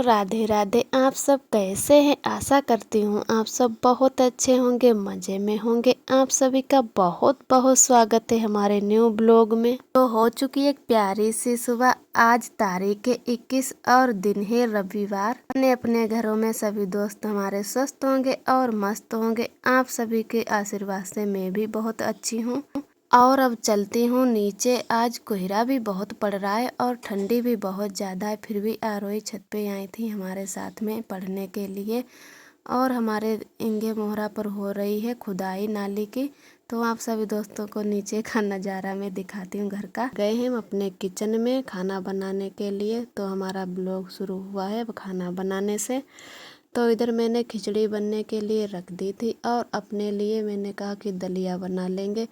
राधे राधे। आप सब कैसे हैं? आशा करती हूँ आप सब बहुत अच्छे होंगे, मज़े में होंगे। आप सभी का बहुत बहुत स्वागत है हमारे न्यू ब्लॉग में। तो हो चुकी एक प्यारी सी सुबह। आज तारीख है 21 और दिन है रविवार। अपने अपने घरों में सभी दोस्त हमारे स्वस्थ होंगे और मस्त होंगे। आप सभी के आशीर्वाद से मैं भी बहुत अच्छी हूँ। और अब चलती हूँ नीचे। आज कोहरा भी बहुत पड़ रहा है और ठंडी भी बहुत ज़्यादा है। फिर भी आरोही छत पे आई थी हमारे साथ में पढ़ने के लिए। और हमारे इंगे मोहरा पर हो रही है खुदाई नाली की। तो आप सभी दोस्तों को नीचे का नज़ारा मैं दिखाती हूँ घर का। गए हैं हम अपने किचन में खाना बनाने के लिए। तो हमारा ब्लॉग शुरू हुआ है खाना बनाने से। तो इधर मैंने खिचड़ी बनने के लिए रख दी थी और अपने लिए मैंने कहा कि दलिया बना लेंगे।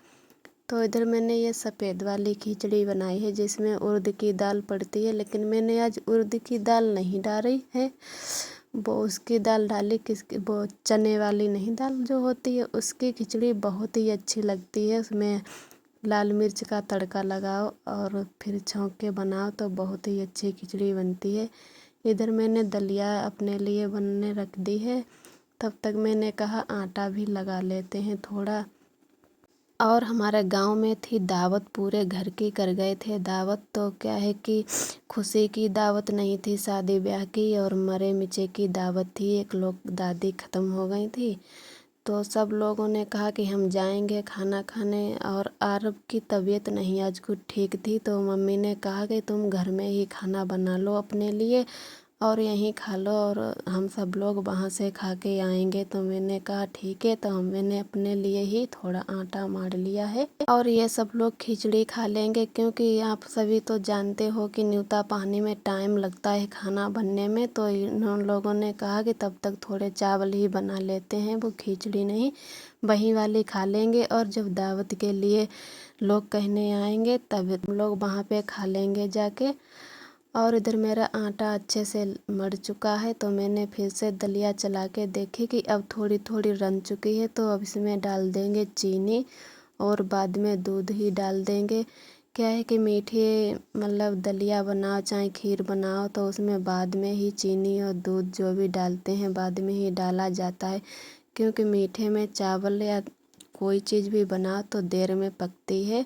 तो इधर मैंने ये सफ़ेद वाली खिचड़ी बनाई है जिसमें उड़द की दाल पड़ती है, लेकिन मैंने आज उड़द की दाल नहीं डाली है। वो उसकी दाल डाली वो चने वाली नहीं, दाल जो होती है उसकी खिचड़ी बहुत ही अच्छी लगती है। उसमें लाल मिर्च का तड़का लगाओ और फिर छौंक के बनाओ तो बहुत ही अच्छी खिचड़ी बनती है। इधर मैंने दलिया अपने लिए बनने रख दी है। तब तक मैंने कहा आटा भी लगा लेते हैं थोड़ा। और हमारे गांव में थी दावत, पूरे घर की कर गए थे दावत। तो क्या है कि खुशी की दावत नहीं थी, शादी ब्याह की और मरे मिचे की दावत थी। एक लोग दादी ख़त्म हो गई थी तो सब लोगों ने कहा कि हम जाएंगे खाना खाने। और आरब की तबीयत नहीं आज कुछ ठीक थी तो मम्मी ने कहा कि तुम घर में ही खाना बना लो अपने लिए और यहीं खा लो और हम सब लोग वहाँ से खा के आएंगे। तो मैंने कहा ठीक है। तो मैंने अपने लिए ही थोड़ा आटा मार लिया है और ये सब लोग खिचड़ी खा लेंगे, क्योंकि आप सभी तो जानते हो कि न्यूता पानी में टाइम लगता है खाना बनने में। तो इन लोगों ने कहा कि तब तक थोड़े चावल ही बना लेते हैं, वो खिचड़ी नहीं वही वाली खा लेंगे और जब दावत के लिए लोग कहने आएंगे तब हम लोग वहाँ पे खा लेंगे जाके। और इधर मेरा आटा अच्छे से मर चुका है तो मैंने फिर से दलिया चला के देखी कि अब थोड़ी थोड़ी रन चुकी है। तो अब इसमें डाल देंगे चीनी और बाद में दूध ही डाल देंगे। क्या है कि मीठे मतलब दलिया बनाओ चाहे खीर बनाओ तो उसमें बाद में ही चीनी और दूध जो भी डालते हैं बाद में ही डाला जाता है, क्योंकि मीठे में चावल या कोई चीज़ भी बनाओ तो देर में पकती है।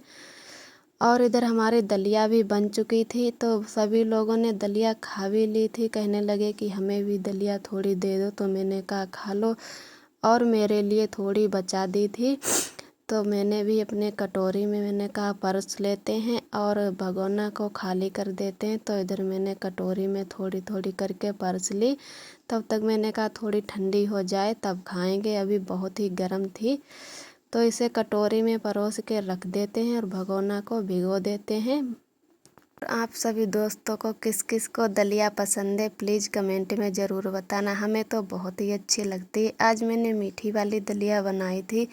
और इधर हमारी दलिया भी बन चुकी थी तो सभी लोगों ने दलिया खा भी ली थी। कहने लगे कि हमें भी दलिया थोड़ी दे दो। तो मैंने कहा खा लो और मेरे लिए थोड़ी बचा दी थी। तो मैंने भी अपने कटोरी में मैंने कहा परस लेते हैं और भगोना को खाली कर देते हैं। तो इधर मैंने कटोरी में थोड़ी थोड़ी करके परस ली। तब तक मैंने कहा थोड़ी ठंडी हो जाए तब खाएंगे, अभी बहुत ही गर्म थी। तो इसे कटोरी में परोस के रख देते हैं और भगोना को भिगो देते हैं। आप सभी दोस्तों को किस किस को दलिया पसंद है प्लीज़ कमेंट में ज़रूर बताना। हमें तो बहुत ही अच्छी लगती है। आज मैंने मीठी वाली दलिया बनाई थी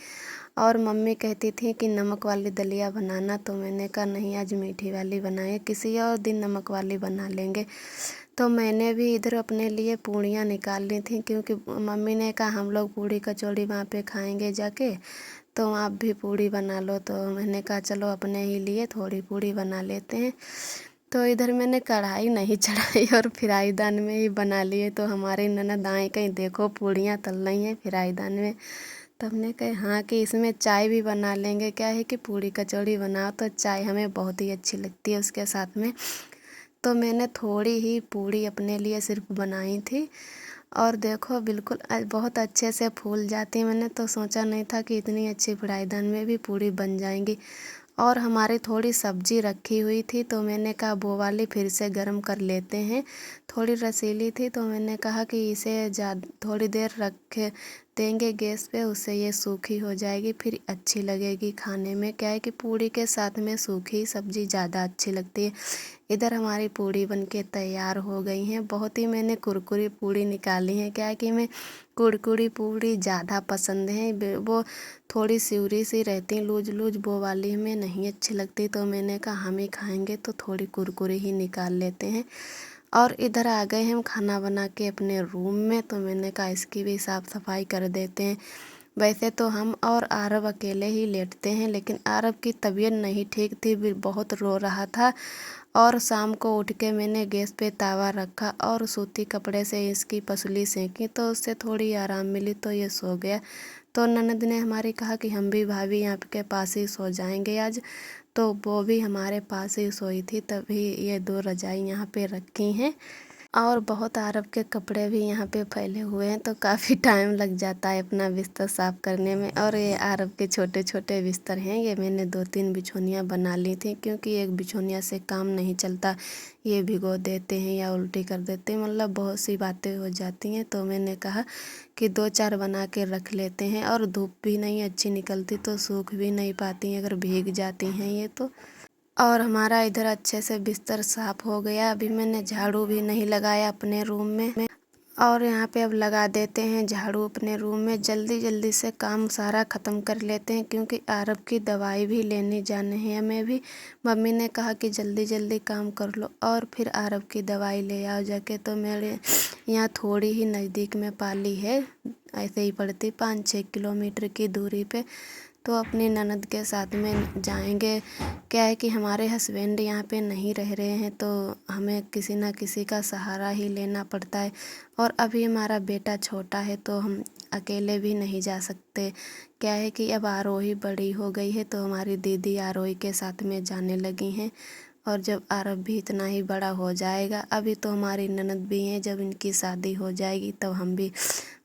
और मम्मी कहती थी कि नमक वाली दलिया बनाना। तो मैंने कहा नहीं, आज मीठी वाली बनाए, किसी और दिन नमक वाली बना लेंगे। तो मैंने भी इधर अपने लिए पूड़ियाँ निकाल ली थी, क्योंकि मम्मी ने कहा हम लोग पूड़ी कचौड़ी वहाँ पे खाएंगे जाके, तो आप भी पूड़ी बना लो। तो मैंने कहा चलो अपने ही लिए थोड़ी पूड़ी बना लेते हैं। तो इधर मैंने कढ़ाई नहीं चढ़ाई और फ्राईदान में ही बना लिए। तो हमारी ननद आए कहीं देखो पूड़ियाँ तल रही हैं फ्राईदान में। तब ने कहे हाँ कि इसमें चाय भी बना लेंगे। क्या है कि पूड़ी कचौड़ी बनाओ तो चाय हमें बहुत ही अच्छी लगती है उसके साथ में। तो मैंने थोड़ी ही पूड़ी अपने लिए सिर्फ बनाई थी और देखो बिल्कुल बहुत अच्छे से फूल जाती है। मैंने तो सोचा नहीं था कि इतनी अच्छी फ्राईदान में भी पूड़ी बन जाएंगी। और हमारी थोड़ी सब्जी रखी हुई थी तो मैंने कहा वो वाली फिर से गर्म कर लेते हैं। थोड़ी रसीली थी तो मैंने कहा कि इसे थोड़ी देर रख देंगे गैस पे, उससे ये सूखी हो जाएगी फिर अच्छी लगेगी खाने में। क्या है कि पूड़ी के साथ में सूखी सब्जी ज़्यादा अच्छी लगती है। इधर हमारी पूड़ी बनके तैयार हो गई हैं। बहुत ही मैंने कुरकुरी पूड़ी निकाली है। क्या है कि मैं कुरकुरी पूड़ी ज़्यादा पसंद है, वो थोड़ी सिवरी सी रहती लूज लूज, वो वाली हमें नहीं अच्छी लगती। तो मैंने कहा हम ही खाएंगे तो थोड़ी कुरकुरी ही निकाल लेते हैं। और इधर आ गए हम खाना बना के अपने रूम में। तो मैंने कहा इसकी भी साफ़ सफाई कर देते हैं। वैसे तो हम और आरब अकेले ही लेटते हैं, लेकिन आरब की तबीयत नहीं ठीक थी, बहुत रो रहा था और शाम को उठ के मैंने गैस पे तवा रखा और सूती कपड़े से इसकी पसली सेंकी तो उससे थोड़ी आराम मिली तो ये सो गया। तो ननद ने हमारी कहा कि हम भी भाभी आपके पास ही सो जाएंगे आज, तो वो भी हमारे पास ही सोई थी। तभी ये 2 रजाई यहाँ पे रखी हैं और बहुत अरब के कपड़े भी यहाँ पे फैले हुए हैं, तो काफ़ी टाइम लग जाता है अपना बिस्तर साफ़ करने में। और ये अरब के छोटे छोटे बिस्तर हैं, ये मैंने 2-3 बिछौनियाँ बना ली थी क्योंकि एक बिछौनिया से काम नहीं चलता, ये भिगो देते हैं या उल्टी कर देते हैं, मतलब बहुत सी बातें हो जाती हैं। तो मैंने कहा कि 2-4 बना के रख लेते हैं और धूप भी नहीं अच्छी निकलती तो सूख भी नहीं पाती अगर भीग जाती हैं ये तो। और हमारा इधर अच्छे से बिस्तर साफ़ हो गया। अभी मैंने झाड़ू भी नहीं लगाया अपने रूम में और यहाँ पे अब लगा देते हैं झाड़ू अपने रूम में। जल्दी जल्दी से काम सारा ख़त्म कर लेते हैं क्योंकि अरब की दवाई भी लेने जाने हैं हमें भी। मम्मी ने कहा कि जल्दी जल्दी काम कर लो और फिर अरब की दवाई ले आओ जाके। तो मेरे यहाँ थोड़ी ही नज़दीक में पाली है, ऐसे ही पड़ती 5-6 किलोमीटर की दूरी पे। तो अपनी ननद के साथ में जाएंगे। क्या है कि हमारे हस्बैंड यहाँ पे नहीं रह रहे हैं तो हमें किसी ना किसी का सहारा ही लेना पड़ता है। और अभी हमारा बेटा छोटा है तो हम अकेले भी नहीं जा सकते। क्या है कि अब आरोही बड़ी हो गई है तो हमारी दीदी आरोही के साथ में जाने लगी हैं। और जब आरब भी इतना ही बड़ा हो जाएगा, अभी तो हमारी ननद भी हैं, जब इनकी शादी हो जाएगी तब हम भी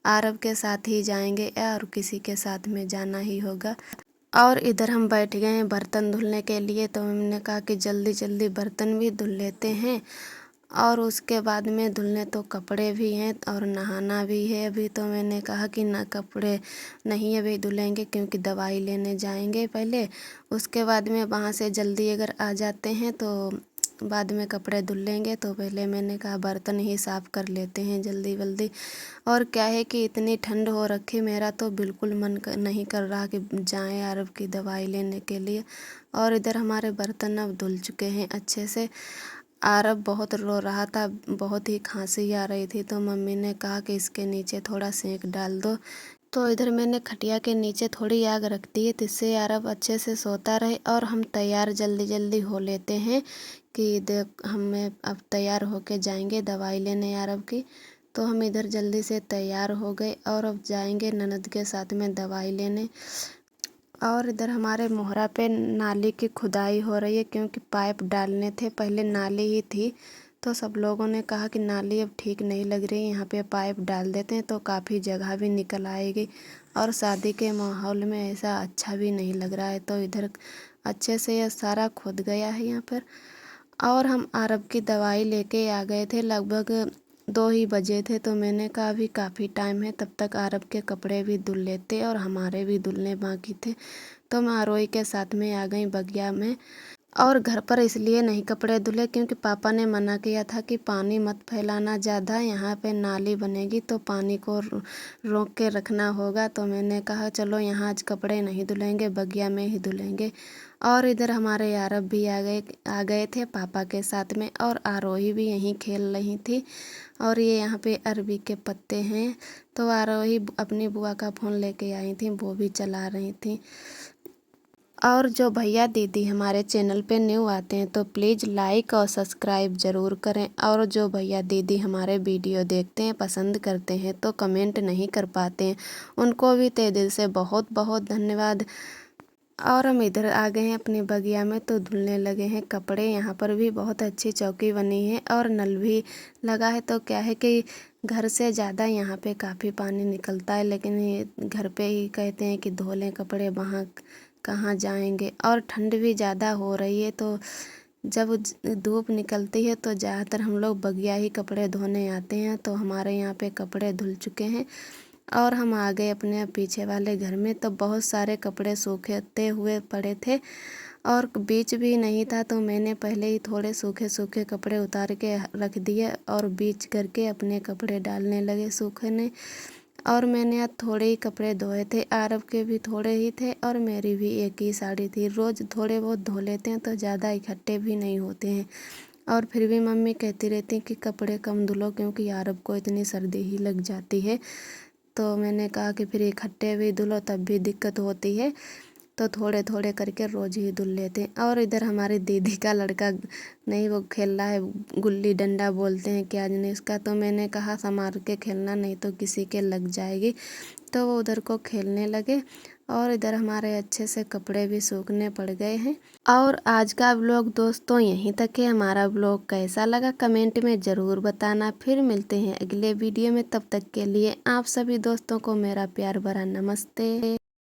आरब के साथ ही जाएंगे और किसी के साथ में जाना ही होगा। और इधर हम बैठ गए हैं बर्तन धुलने के लिए, तो हमने कहा कि जल्दी जल्दी बर्तन भी धुल लेते हैं और उसके बाद में धुलने तो कपड़े भी हैं और नहाना भी है। अभी तो मैंने कहा कि ना कपड़े नहीं अभी धुलेंगे क्योंकि दवाई लेने जाएंगे पहले, उसके बाद में वहाँ से जल्दी अगर आ जाते हैं तो बाद में कपड़े धुल लेंगे। तो पहले मैंने कहा बर्तन ही साफ़ कर लेते हैं जल्दी जल्दी। और क्या है कि इतनी ठंड हो रखी, मेरा तो बिल्कुल मन नहीं कर रहा कि जाएं अरब की दवाई लेने के लिए। और इधर हमारे बर्तन अब धुल चुके हैं अच्छे से। आरब बहुत रो रहा था, बहुत ही खांसी आ रही थी, तो मम्मी ने कहा कि इसके नीचे थोड़ा सेंक डाल दो। तो इधर मैंने खटिया के नीचे थोड़ी आग रख दी है जिससे आरब अच्छे से सोता रहे और हम तैयार जल्दी जल्दी हो लेते हैं कि देख हमें अब तैयार होके जाएंगे दवाई लेने आरब की। तो हम इधर जल्दी से तैयार हो गए और अब जाएंगे ननद के साथ में दवाई लेने। और इधर हमारे मोहरा पे नाली की खुदाई हो रही है क्योंकि पाइप डालने थे, पहले नाली ही थी तो सब लोगों ने कहा कि नाली अब ठीक नहीं लग रही, यहाँ पे पाइप डाल देते हैं तो काफ़ी जगह भी निकल आएगी और शादी के माहौल में ऐसा अच्छा भी नहीं लग रहा है। तो इधर अच्छे से यह सारा खुद गया है यहाँ पर। और हम अरब की दवाई लेके आ गए थे, लगभग 2 ही बजे थे। तो मैंने कहा अभी काफ़ी टाइम है, तब तक अरब के कपड़े भी धुल लेते और हमारे भी धुलने बाकी थे। तो मैं आरोही के साथ में आ गई बगिया में। और घर पर इसलिए नहीं कपड़े धुले क्योंकि पापा ने मना किया था कि पानी मत फैलाना ज़्यादा, यहाँ पे नाली बनेगी तो पानी को रोक के रखना होगा। तो मैंने कहा चलो यहाँ आज कपड़े नहीं धुलेंगे, बगिया में ही धुलेंगे। और इधर हमारे आरब भी आ गए थे पापा के साथ में और आरोही भी यहीं खेल रही थी। और ये यहाँ पे अरबी के पत्ते हैं तो आरोही अपनी बुआ का फ़ोन लेके आई थी, वो भी चला रही थी। और जो भैया दीदी हमारे चैनल पे न्यू आते हैं तो प्लीज़ लाइक और सब्सक्राइब ज़रूर करें। और जो भैया दीदी हमारे वीडियो देखते हैं पसंद करते हैं तो कमेंट नहीं कर पाते हैं, उनको भी तहे दिल से बहुत बहुत धन्यवाद। और हम इधर आ गए हैं अपनी बगिया में तो धुलने लगे हैं कपड़े। यहाँ पर भी बहुत अच्छी चौकी बनी है और नल भी लगा है। तो क्या है कि घर से ज़्यादा यहाँ पे काफ़ी पानी निकलता है, लेकिन ये घर पे ही कहते हैं कि धो लें कपड़े, वहाँ कहाँ जाएंगे। और ठंड भी ज़्यादा हो रही है तो जब धूप निकलती है तो ज़्यादातर हम लोग बगिया ही कपड़े धोने आते हैं। तो हमारे यहाँ पे कपड़े धुल चुके हैं और हम आ गए अपने पीछे वाले घर में। तो बहुत सारे कपड़े सूखते हुए पड़े थे और बीच भी नहीं था, तो मैंने पहले ही थोड़े सूखे सूखे कपड़े उतार के रख दिए और बीच करके अपने कपड़े डालने लगे सूखने। और मैंने आज थोड़े ही कपड़े धोए थे, आरब के भी थोड़े ही थे और मेरी भी एक ही साड़ी थी। रोज़ थोड़े बहुत धो लेते हैं तो ज़्यादा इकट्ठे भी नहीं होते हैं। और फिर भी मम्मी कहती रहती कि कपड़े कम धुलो क्योंकि आरब को इतनी सर्दी ही लग जाती है। तो मैंने कहा कि फिर इकट्ठे भी धुलो तब भी दिक्कत होती है। तो थोड़े थोड़े करके रोज ही धुल लेते हैं। और इधर हमारी दीदी का लड़का नहीं, वो खेल रहा है, गुल्ली डंडा बोलते हैं क्या नहीं उसका। तो मैंने कहा संभाल के खेलना नहीं तो किसी के लग जाएगी। तो वो उधर को खेलने लगे और इधर हमारे अच्छे से कपड़े भी सूखने पड़ गए हैं। और आज का व्लॉग दोस्तों यहीं तक है। हमारा व्लॉग कैसा लगा कमेंट में ज़रूर बताना। फिर मिलते हैं अगले वीडियो में, तब तक के लिए आप सभी दोस्तों को मेरा प्यार भरा नमस्ते।